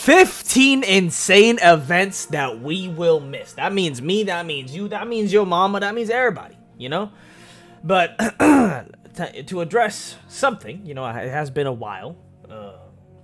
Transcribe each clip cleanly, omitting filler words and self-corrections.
15 insane events that we will miss. That means me, that means you, that means your mama, that means everybody, you know? But to address something, you know, it has been a while.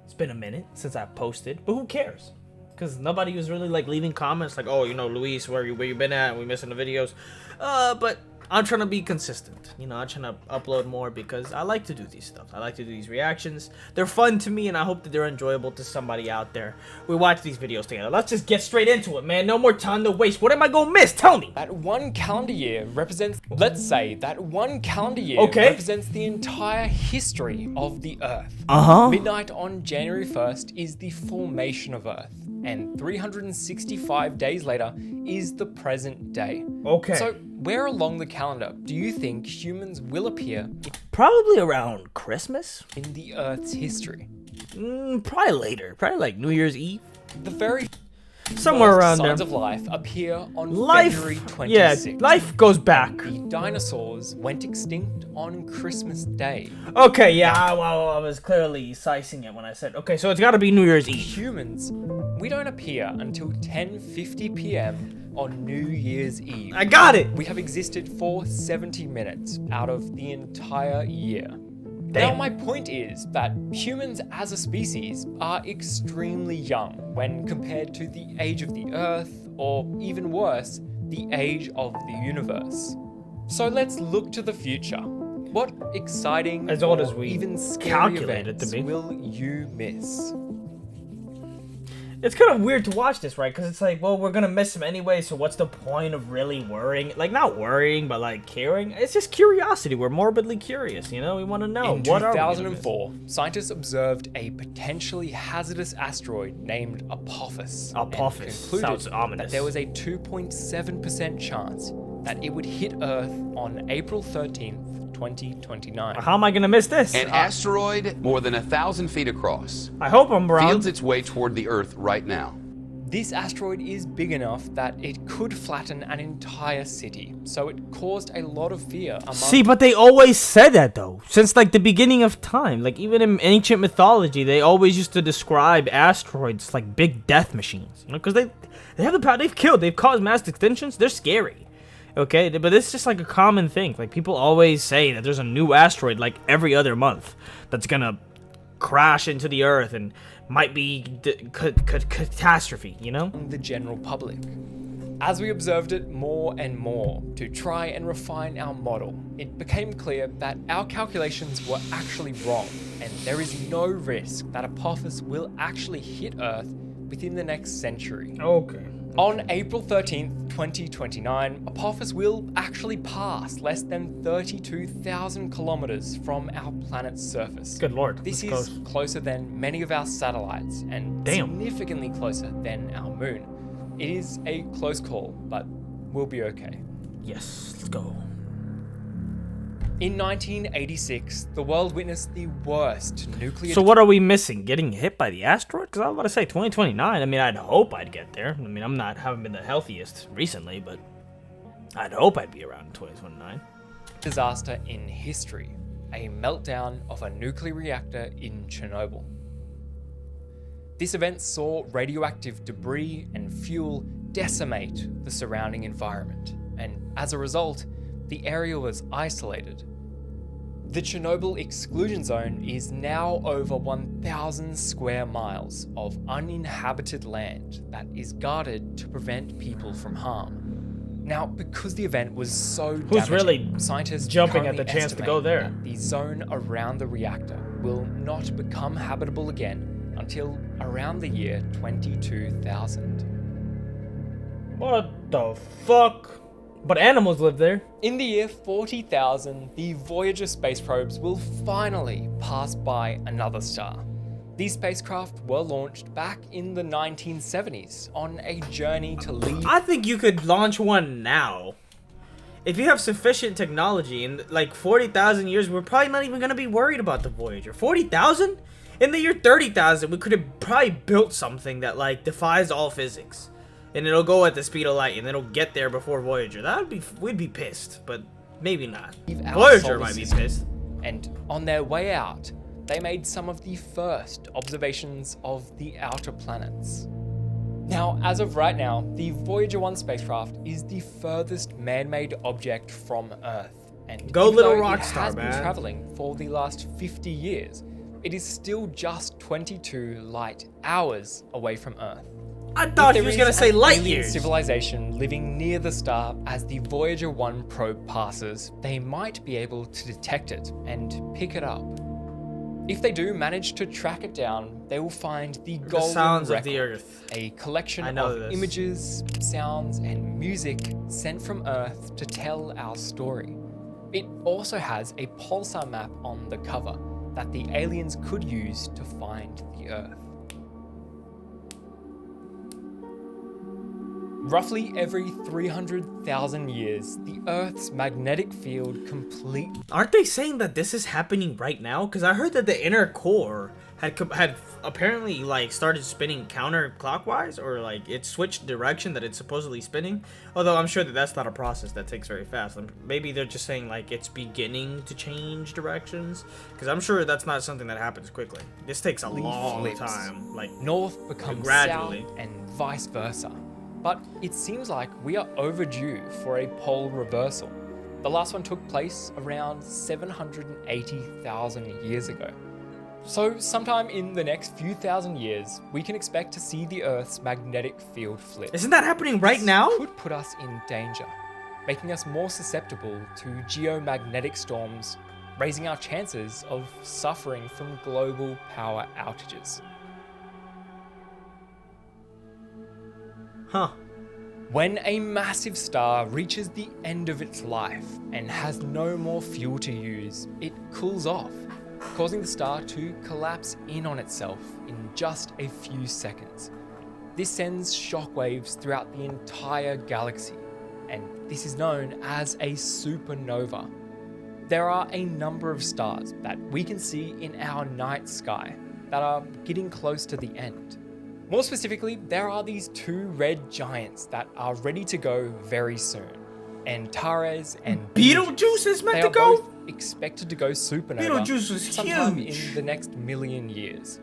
It's been a minute since I posted, but who cares? Because nobody was really like leaving comments like, oh, you know, Luis, where you been at? We missing the videos. But I'm trying to be consistent. You know, I'm trying to upload more because I like to do these stuff. I like to do these reactions. They're fun to me, and I hope that they're enjoyable to somebody out there. We watch these videos together. Let's just get straight into it, man. No more time to waste. What am I gonna miss? Tell me. That one calendar year represents, let's say, that one calendar year represents the entire history of the Earth. Midnight on January 1st is the formation of Earth, and 365 days later is the present day. Okay. So, where along the calendar do you think humans will appear Probably around Christmas. in the Earth's history? Probably later. Probably like New Year's Eve. The very Somewhere first around there. signs of life appear on February 26th. Yeah, life goes back. The dinosaurs went extinct on Christmas Day. Okay, yeah, well, I was clearly sizing it when I said, okay, so it's gotta be New Year's Eve. Humans, we don't appear until 10:50 p.m. on New Year's Eve. I got it. We have existed for 70 minutes out of the entire year. Damn. Now, my point is that humans as a species are extremely young when compared to the age of the Earth, or even worse, the age of the universe. So let's look to the future. What exciting As old or as we even scary calculated events to be. will you miss? It's kind of weird to watch this, right? Because it's like, well, we're gonna miss him anyway, so what's the point of really worrying? Like, not worrying, but like caring. It's just curiosity. We're morbidly curious, you know? We want to know. In What are we gonna miss? 2004, scientists observed a potentially hazardous asteroid named Apophis. and Apophis. concluded Sounds ominous. that there was a 2.7% chance that it would hit Earth on April 13th, 2029. How am I gonna miss this? An asteroid more than 1,000 feet across I hope I'm wrong. fields its way toward the Earth right now. This asteroid is big enough that it could flatten an entire city, so it caused a lot of fear among See, but they always said that though, since like the beginning of time. Like even in ancient mythology, they always used to describe asteroids like big death machines. You know, because they have the power. They've killed. They've caused mass extinctions. They're scary. Okay, but it's just like a common thing. Like people always say that there's a new asteroid like every other month that's gonna crash into the Earth and might be catastrophe. You know? the general public. As we observed it more and more to try and refine our model, it became clear that our calculations were actually wrong, and there is no risk that Apophis will actually hit Earth within the next century. Okay. On April 13th, 2029, Apophis will actually pass less than 32,000 kilometers from our planet's surface. Good lord. This that's is close. closer than many of our satellites and Damn. significantly closer than our moon. It is a close call, but we'll be okay. Yes. Let's go. In 1986, the world witnessed the worst nuclear So what are we missing? Getting hit by the asteroid? Because I was about to say 2029. I mean, I'd hope I'd get there. I mean, haven't been the healthiest recently, but I'd hope I'd be around in 2029. disaster in history, a meltdown of a nuclear reactor in Chernobyl. This event saw radioactive debris and fuel decimate the surrounding environment, and as a result, the area was isolated. The Chernobyl exclusion zone is now over 1,000 square miles of uninhabited land that is guarded to prevent people from harm. Now, because the event was so Who's damaging, really scientists jumping at currently the chance to go estimate there? that the zone around the reactor will not become habitable again until around the year 22,000. What the fuck? But animals live there. In the year 40,000, the Voyager space probes will finally pass by another star. These spacecraft were launched back in the 1970s on a journey to leave. I think you could launch one now. If you have sufficient technology in like 40,000 years, we're probably not even going to be worried about the Voyager. 40,000? In the year 30,000, we could have probably built something that like defies all physics. And it'll go at the speed of light and it'll get there before Voyager. We'd be pissed, but maybe not. our Voyager solar might be system. pissed. And on their way out, they made some of the first observations of the outer planets. Now, as of right now, the Voyager 1 spacecraft is the furthest man-made object from Earth. And Go even little though rock it star, has been man. traveling for the last 50 years, it is still just 22 light hours away from Earth. I thought he If was there gonna is say an light alien years. civilization living near the star as the Voyager 1 probe passes, they might be able to detect it and pick it up. If they do manage to track it down, they will find the The golden sounds record, of the Earth. a collection I know of this. images, sounds, and music sent from Earth to tell our story. It also has a pulsar map on the cover that the aliens could use to find the Earth. Roughly every 300,000 years, the Earth's magnetic field completely Aren't they saying that this is happening right now? Because I heard that the inner core had apparently like started spinning counterclockwise, or like it switched direction that it's supposedly spinning. Although I'm sure that that's not a process that takes very fast. Maybe they're just saying like it's beginning to change directions. Because I'm sure that's not something that happens quickly. This takes a long flips. time. Like north becomes Gradually. south and vice versa. But it seems like we are overdue for a pole reversal. The last one took place around 780,000 years ago. So sometime in the next few thousand years, we can expect to see the Earth's magnetic field flip. isn't that happening right This now? could put us in danger, making us more susceptible to geomagnetic storms, raising our chances of suffering from global power outages. Huh. When a massive star reaches the end of its life and has no more fuel to use, it cools off, causing the star to collapse in on itself in just a few seconds. This sends shockwaves throughout the entire galaxy, and this is known as a supernova. There are a number of stars that we can see in our night sky that are getting close to the end. More specifically, there are these two red giants that are ready to go very soon. Antares and Beetlejuice is meant they to are go? both expected to go supernova Beetlejuice was sometime huge. in the next million years.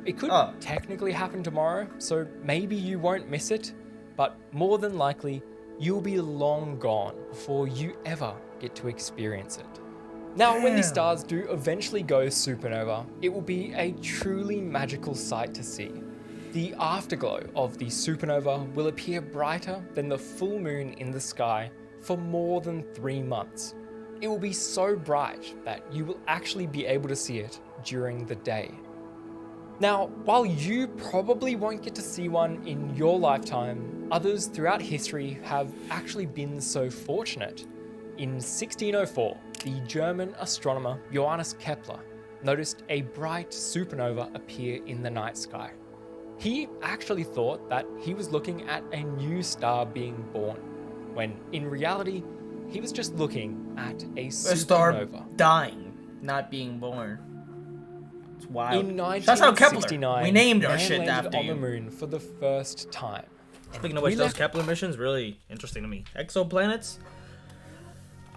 It could Oh. technically happen tomorrow, so maybe you won't miss it, but more than likely, you'll be long gone before you ever get to experience it. Now, when these Damn. stars do eventually go supernova, it will be a truly magical sight to see. The afterglow of the supernova will appear brighter than the full moon in the sky for more than 3 months. It will be so bright that you will actually be able to see it during the day. Now, while you probably won't get to see one in your lifetime, others throughout history have actually been so fortunate. In 1604, the German astronomer Johannes Kepler noticed a bright supernova appear in the night sky. He actually thought that he was looking at a new star being born, when in reality, he was just looking at a A star supernova. dying, not being born. It's wild. In Shouts out Kepler. 1969, We named our man shit landed after on the you. moon for the first time. And Speaking of we which, those left Kepler missions really interesting to me. Exoplanets.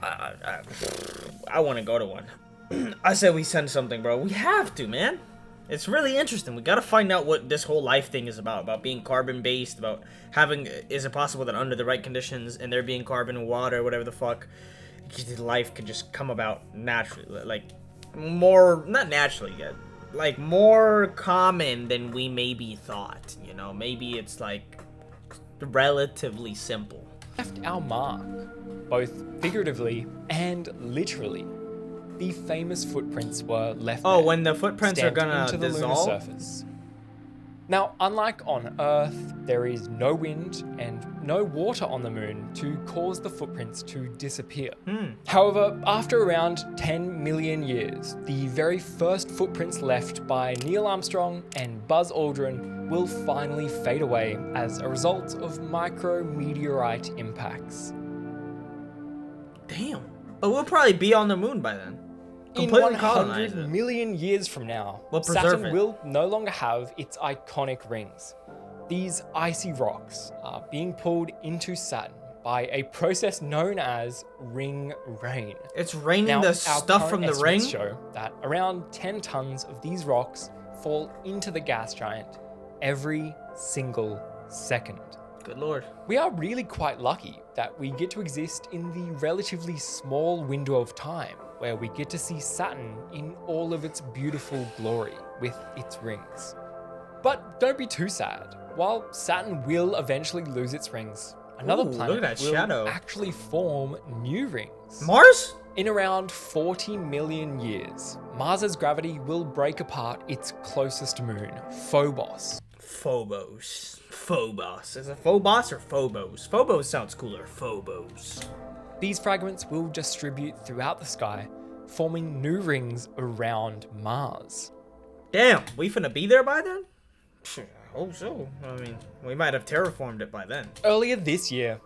I want to go to one. I said we send something, bro. We have to, man. It's really interesting. We gotta find out what this whole life thing is about being carbon-based, about having, is it possible that under the right conditions, and there being carbon, water, whatever the fuck, life could just come about naturally, like, more, not naturally yet, like, more common than we maybe thought, you know? Maybe it's, like, relatively simple. our mark, both figuratively and literally. The famous footprints were left Oh, there, when the footprints are stamped gonna into the dissolve? lunar surface. Now, unlike on Earth, there is no wind and no water on the moon to cause the footprints to disappear. However, after around 10 million years, the very first footprints left by Neil Armstrong and Buzz Aldrin will finally fade away as a result of micrometeorite impacts. Damn. But we'll probably be on the moon by then. In Completely colonize 100 it. million years from now, We'll preserve Saturn it. will no longer have its iconic rings. These icy rocks are being pulled into Saturn by a process known as ring rain. It's raining Now, the our stuff from current the ring? estimates show that around 10 tons of these rocks fall into the gas giant every single second. Good lord. We are really quite lucky that we get to exist in the relatively small window of time where we get to see Saturn in all of its beautiful glory with its rings. But don't be too sad. While Saturn will eventually lose its rings, another Ooh, look planet at that will shadow. actually form new rings. Mars? In around 40 million years, Mars's gravity will break apart its closest moon, Phobos. Phobos. Phobos. Is it Phobos or Phobos? Phobos sounds cooler. Phobos. These fragments will distribute throughout the sky, forming new rings around Mars. Damn, we finna be there by then? I hope so. I mean, we might have terraformed it by then. Earlier this year,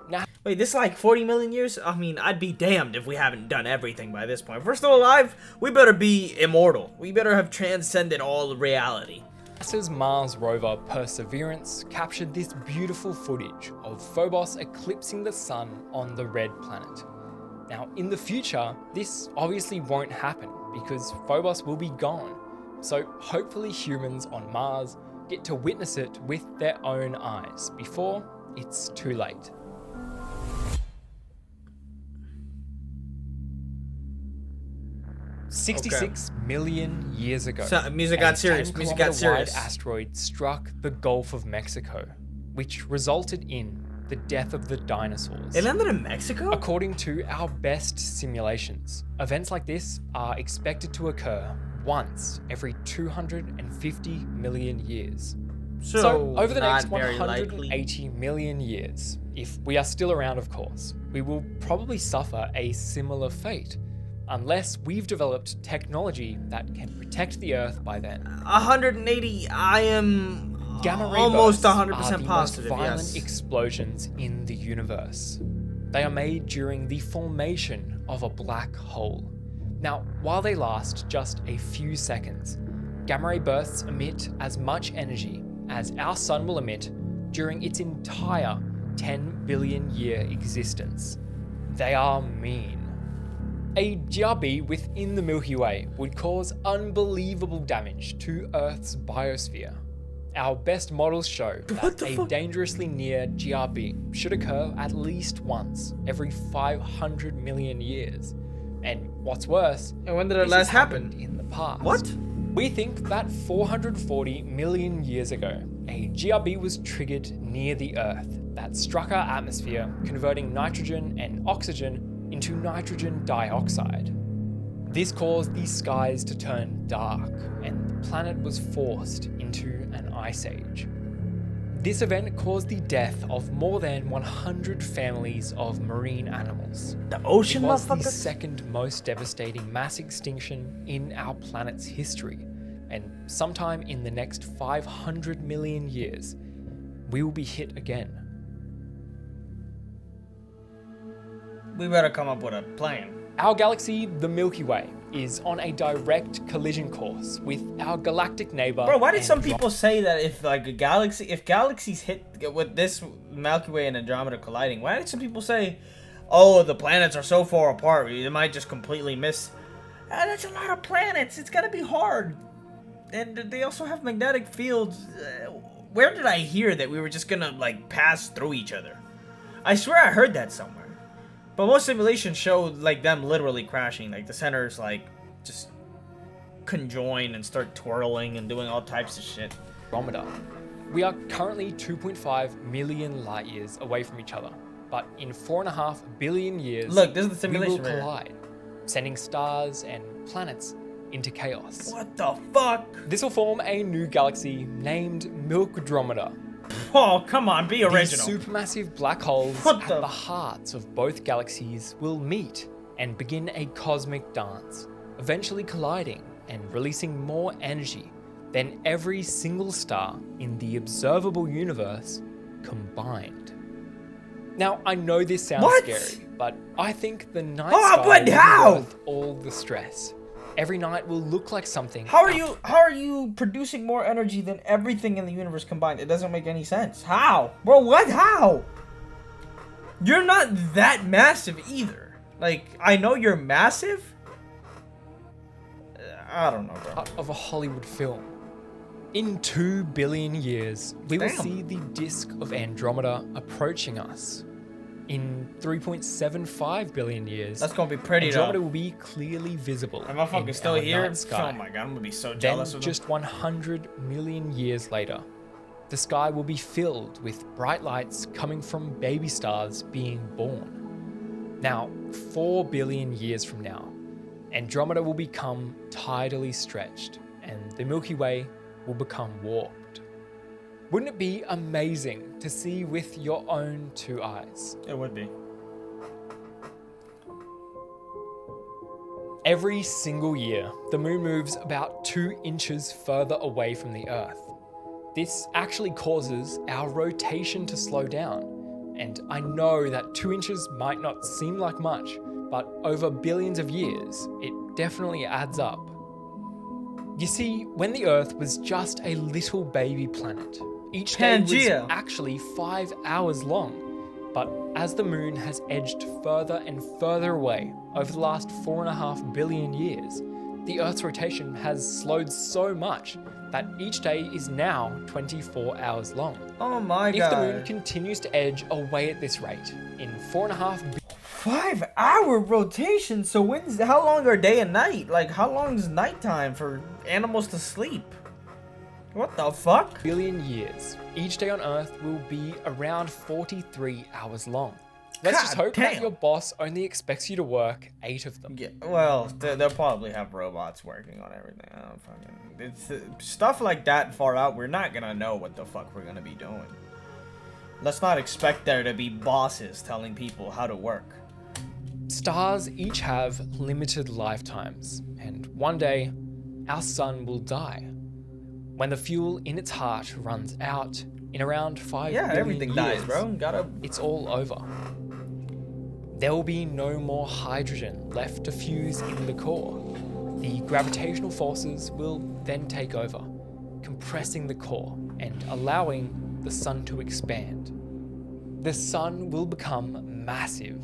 Wait, this is like 40 million years? I mean, I'd be damned if we haven't done everything by this point. If we're still alive, we better be immortal. We better have transcended all reality. NASA's Mars rover Perseverance captured this beautiful footage of Phobos eclipsing the sun on the red planet. Now, in the future, this obviously won't happen because Phobos will be gone. So hopefully humans on Mars get to witness it with their own eyes before it's too late. $66 million years ago, So, music got a serious. Music got 10-kilometer-wide serious. asteroid struck the Gulf of Mexico, which resulted in the death of the dinosaurs. It landed in Mexico? According to our best simulations, events like this are expected to occur once every 250 million years. So over the next not very 180 likely. million years, if we are still around, of course, we will probably suffer a similar fate, unless we've developed technology that can protect the Earth by then. 180, I am Gamma ray almost bursts 100% are the positive, most violent yes. explosions in the universe. They are made during the formation of a black hole. Now, while they last just a few seconds, gamma ray bursts emit as much energy as our sun will emit during its entire 10 billion year existence. They are mean. A GRB within the Milky Way would cause unbelievable damage to Earth's biosphere. Our best models show What that the a fuck? dangerously near GRB should occur at least once every 500 million years. And what's worse, And when did it this last has happened happen? in the past. What? We think that 440 million years ago, a GRB was triggered near the Earth that struck our atmosphere, converting nitrogen and oxygen into nitrogen dioxide. This caused the skies to turn dark, and the planet was forced into an ice age. This event caused the death of more than 100 families of marine animals. The It ocean, was the motherfucker? second most devastating mass extinction in our planet's history, and sometime in the next 500 million years, we will be hit again. We better come up with a plan. Our galaxy, the Milky Way, is on a direct collision course with our galactic neighbor. Bro, why did some Andromeda. people say that if like if galaxies hit with this Milky Way and Andromeda colliding, why did some people say, oh, the planets are so far apart, they might just completely miss? That's a lot of planets. It's gotta be hard. And they also have magnetic fields. Where did I hear that we were just gonna like pass through each other? I swear I heard that somewhere. But most simulations show like them literally crashing. Like the centers like just conjoin and start twirling and doing all types of shit. Andromeda. We are currently 2.5 million light years away from each other, but in 4.5 billion years, Look, this is the we will simulation right here. collide, sending stars and planets into chaos. What the fuck? This will form a new galaxy named Milkdromeda. Oh, come on, be These original. supermassive black holes What at the- the hearts of both galaxies will meet and begin a cosmic dance, eventually colliding and releasing more energy than every single star in the observable universe combined. Now, I know this sounds What? scary, but I think the night Oh, sky but will be how? worth all the stress. Every night will look like something. How are you producing more energy than everything in the universe combined? It doesn't make any sense. How? Bro, what? How? You're not that massive either. Like, I know you're massive. I don't know, bro. Of a Hollywood film. In 2 billion years, we will Damn. see the disk of Andromeda approaching us. In 3.75 billion years, That's gonna be pretty Andromeda though. will be clearly visible. Am I fucking in still our here? night sky. Oh my god, I'm gonna be so Then, jealous of them. just 100 million years later, the sky will be filled with bright lights coming from baby stars being born. Now, 4 billion years from now, Andromeda will become tidally stretched, and the Milky Way will become warped. Wouldn't it be amazing to see with your own 2 eyes? It would be. Every single year, the moon moves about 2 inches further away from the Earth. This actually causes our rotation to slow down. And I know that 2 inches might not seem like much, but over billions of years, it definitely adds up. You see, when the Earth was just a little baby planet, each day Pangea. was actually 5 hours long. But as the moon has edged further and further away over the last 4.5 billion years, the Earth's rotation has slowed so much that each day is now 24 hours long. Oh my If god. the moon continues to edge away at this rate, in 4.5 5-hour rotation. So how long are day and night? Like, how long is nighttime for animals to sleep? What the fuck? billion years, each day on Earth will be around 43 hours long. Let's just God hope that damn. your boss only expects you to work 8 of them. Yeah, well, they'll probably have robots working on everything. I don't fucking. It's stuff like that far out. We're not gonna know what the fuck we're gonna be doing. Let's not expect there to be bosses telling people how to work. Stars each have limited lifetimes, and one day, our sun will die. When the fuel in its heart runs out in around 5 Yeah, billion everything dies, years, bro. Gotta. it's all over. There will be no more hydrogen left to fuse in the core. The gravitational forces will then take over, compressing the core and allowing the sun to expand. The sun will become massive,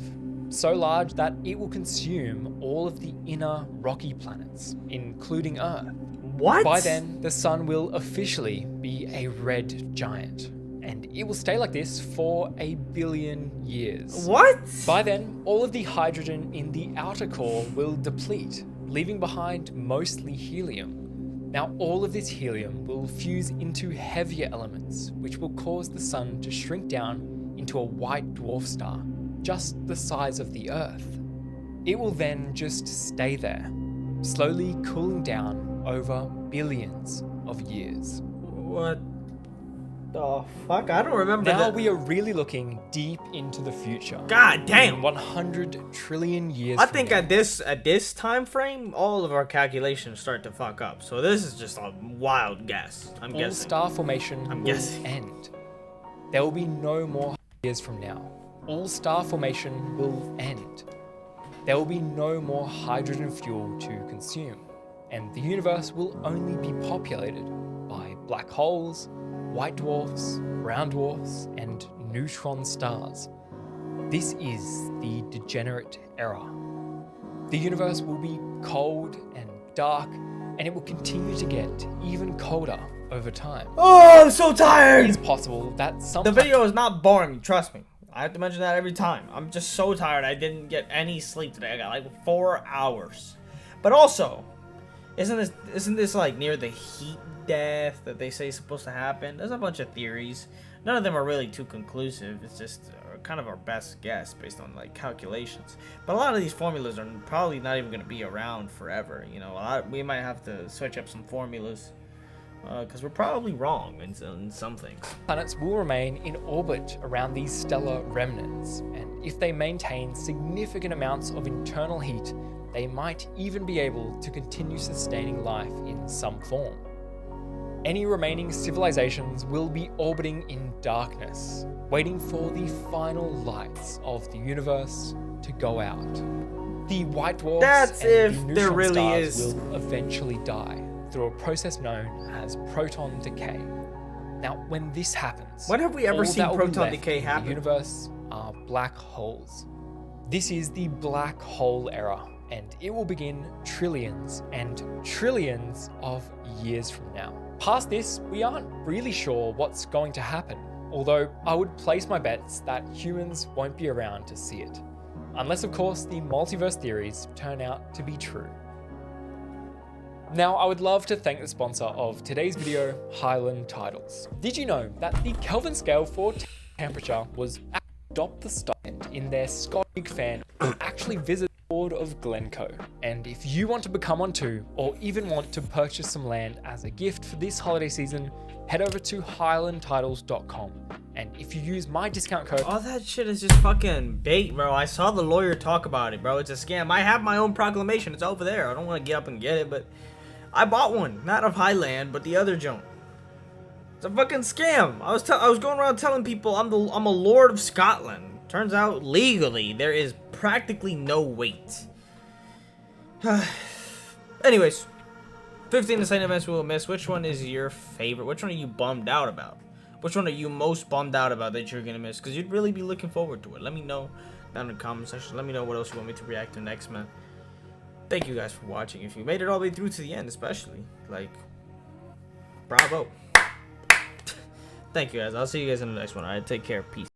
so large that it will consume all of the inner rocky planets, including Earth. What? By then, the sun will officially be a red giant, and it will stay like this for 1 billion years. What? By then, all of the hydrogen in the outer core will deplete, leaving behind mostly helium. Now, all of this helium will fuse into heavier elements, which will cause the sun to shrink down into a white dwarf star, just the size of the Earth. It will then just stay there, slowly cooling down over billions of years. What the fuck? I don't remember Now that. we are really looking deep into the future. God In damn. 100 trillion years I from think now. at this time frame, all of our calculations start to fuck up. So this is just a wild guess. I'm all guessing. star formation I'm will guessing. end. There will be no more years from now. All star formation will end. There will be no more hydrogen fuel to consume, and the universe will only be populated by black holes, white dwarfs, brown dwarfs, and neutron stars. This is the degenerate era. The universe will be cold and dark, and it will continue to get even colder over time. Oh, I'm so It tired. is possible that some The video is not boring me, trust me. I have to mention that every time. I'm just so tired. I didn't get any sleep today. I got like 4 hours. But also, isn't this like near the heat death that they say is supposed to happen? There's a bunch of theories. None of them are really too conclusive. It's just kind of our best guess based on like calculations. But a lot of these formulas are probably not even going to be around forever. You know, we might have to switch up some formulas because we're probably wrong in some things. planets will remain in orbit around these stellar remnants, and if they maintain significant amounts of internal heat, they might even be able to continue sustaining life in some form. Any remaining civilizations will be orbiting in darkness, waiting for the final lights of the universe to go out. The white dwarfs That's and if the there neutron really stars is. will eventually die through a process known as proton decay. Now, when this happens, When have we ever all seen that will be proton left decay in happen? The universe are black holes. This is the black hole era, and it will begin trillions and trillions of years from now. Past this, we aren't really sure what's going to happen, although I would place my bets that humans won't be around to see it. Unless, of course, the multiverse theories turn out to be true. Now, I would love to thank the sponsor of today's video, Highland Titles. Did you know that the Kelvin scale for temperature was adopt the stand in their Scottish fan actually visit the board of Glencoe? And if you want to become one too, or even want to purchase some land as a gift for this holiday season, head over to highlandtitles.com. And if you use my discount code... All that shit is just fucking bait, bro. I saw the lawyer talk about it, bro. It's a scam. I have my own proclamation. It's over there. I don't want to get up and get it, but I bought one. Not of Highland, but the other joint. It's a fucking scam. I was going around telling people I'm a lord of Scotland. Turns out legally there is practically no weight. Anyways, 15 insane events we will miss. Which one is your favorite? Which one are you bummed out about? Which one are you most bummed out about that you're gonna miss? Because you'd really be looking forward to it. Let me know down in the comment section. Let me know what else you want me to react to next, man. Thank you guys for watching. If you made it all the way through to the end, especially, like, bravo. Thank you guys. I'll see you guys in the next one. All right, take care. Peace.